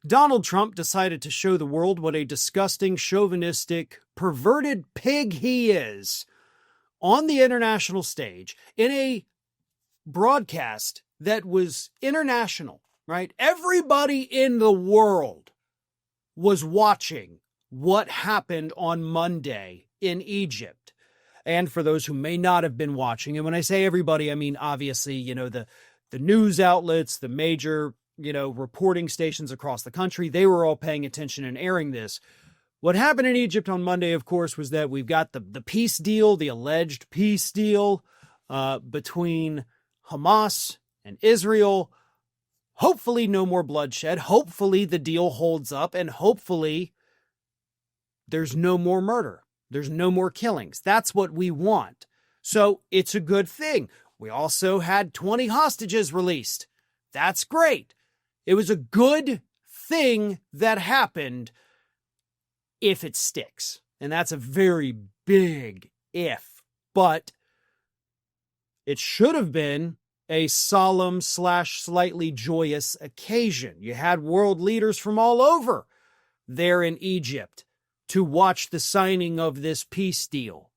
Donald Trump decided to show the world what a disgusting, chauvinistic, perverted pig he is on the international stage in a broadcast that was international, right? Everybody in the world was watching what happened on Monday in Egypt. And for those who may not have been watching, and when I say everybody, I mean, obviously, the news outlets, the major, reporting stations across the country, they were all paying attention and airing this. What happened in Egypt on Monday, of course, was that we've got the peace deal, the alleged peace deal between Hamas and Israel. Hopefully no more bloodshed. Hopefully the deal holds up, and hopefully there's no more murder. There's no more killings. That's what we want. So it's a good thing. We also had 20 hostages released. That's great. It was a good thing that happened if it sticks. And that's a very big if. But it should have been a solemn / slightly joyous occasion. You had world leaders from all over there in Egypt to watch the signing of this peace deal.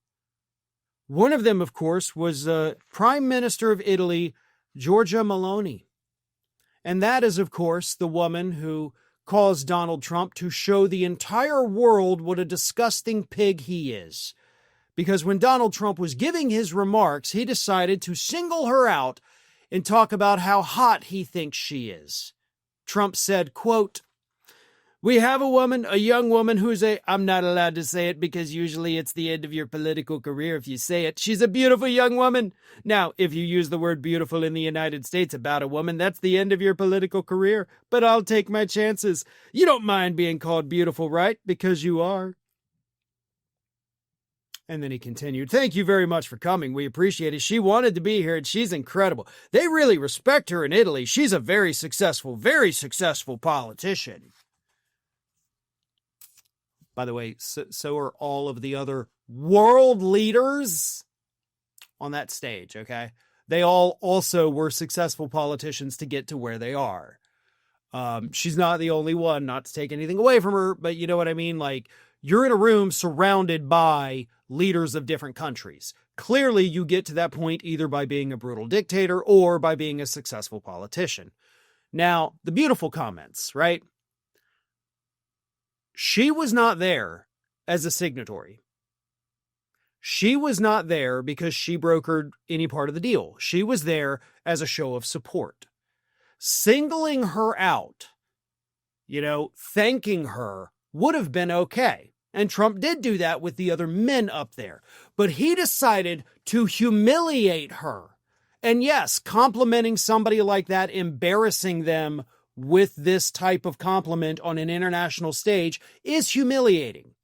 One of them, of course, was Prime Minister of Italy, Giorgia Meloni. And that is, of course, the woman who caused Donald Trump to show the entire world what a disgusting pig he is. Because when Donald Trump was giving his remarks, he decided to single her out and talk about how hot he thinks she is. Trump said, quote, "We have a young woman who's I'm not allowed to say it because usually it's the end of your political career if you say it. She's a beautiful young woman. Now, if you use the word beautiful in the United States about a woman, that's the end of your political career. But I'll take my chances. You don't mind being called beautiful, right? Because you are." And then he continued, "Thank you very much for coming. We appreciate it. She wanted to be here and she's incredible. They really respect her in Italy. She's a very successful politician." By the way, so are all of the other world leaders on that stage, okay? They all also were successful politicians to get to where they are. She's not the only one, not to take anything away from her, but you know what I mean? Like, you're in a room surrounded by leaders of different countries. Clearly, you get to that point either by being a brutal dictator or by being a successful politician. Now, the beautiful comments, right? She was not there as a signatory. She was not there because she brokered any part of the deal. She was there as a show of support. Singling her out, thanking her would have been okay. And Trump did do that with the other men up there. But he decided to humiliate her. And yes, complimenting somebody like that, embarrassing them with this type of compliment on an international stage is humiliating.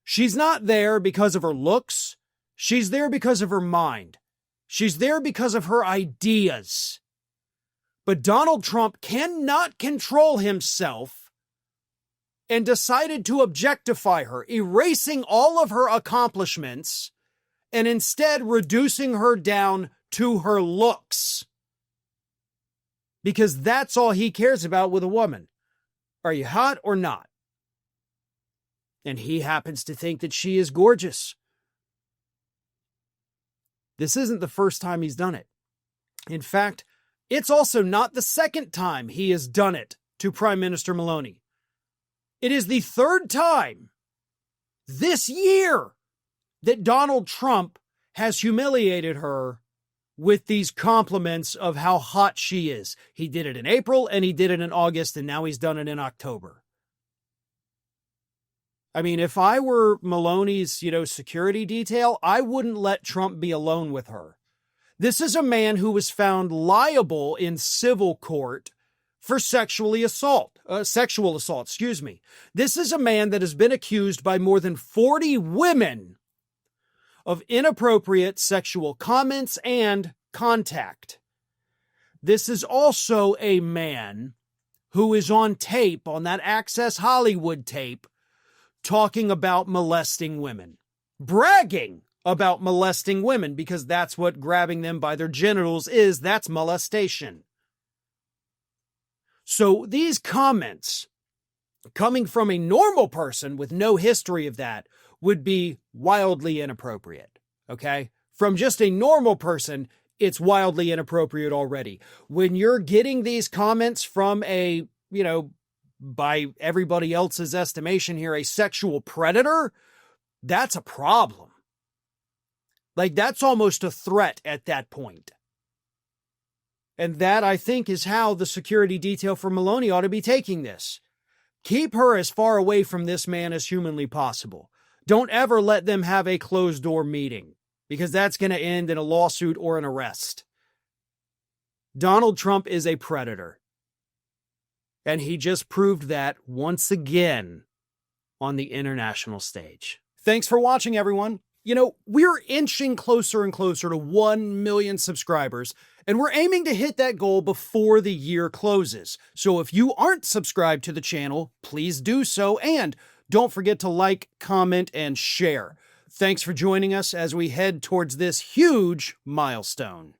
She's not there because of her looks. She's there because of her mind. She's there because of her ideas. But Donald Trump cannot control himself and decided to objectify her, erasing all of her accomplishments and instead reducing her down to her looks. Because that's all he cares about with a woman. Are you hot or not? And he happens to think that she is gorgeous. This isn't the first time he's done it. In fact, it's also not the second time he has done it to Prime Minister Meloni. It is the third time this year that Donald Trump has humiliated her with these compliments of how hot she is. He did it in April and he did it in August, and now he's done it in October. I mean, if I were Meloni's, security detail, I wouldn't let Trump be alone with her. This is a man who was found liable in civil court for sexual assault. This is a man that has been accused by more than 40 women of inappropriate sexual comments and contact. This is also a man who is on tape, on that Access Hollywood tape, talking about molesting women, bragging about molesting women, because that's what grabbing them by their genitals is. That's molestation. So these comments coming from a normal person with no history of that would be wildly inappropriate, okay? From just a normal person, it's wildly inappropriate already. When you're getting these comments from a, by everybody else's estimation here, a sexual predator, that's a problem. Like, that's almost a threat at that point. And that, I think, is how the security detail for Maloney ought to be taking this. Keep her as far away from this man as humanly possible. Don't ever let them have a closed-door meeting, because that's going to end in a lawsuit or an arrest. Donald Trump is a predator. And he just proved that once again on the international stage. Thanks for watching, everyone. We're inching closer and closer to 1 million subscribers, and we're aiming to hit that goal before the year closes. So if you aren't subscribed to the channel, please do so, and don't forget to like, comment, and share. Thanks for joining us as we head towards this huge milestone.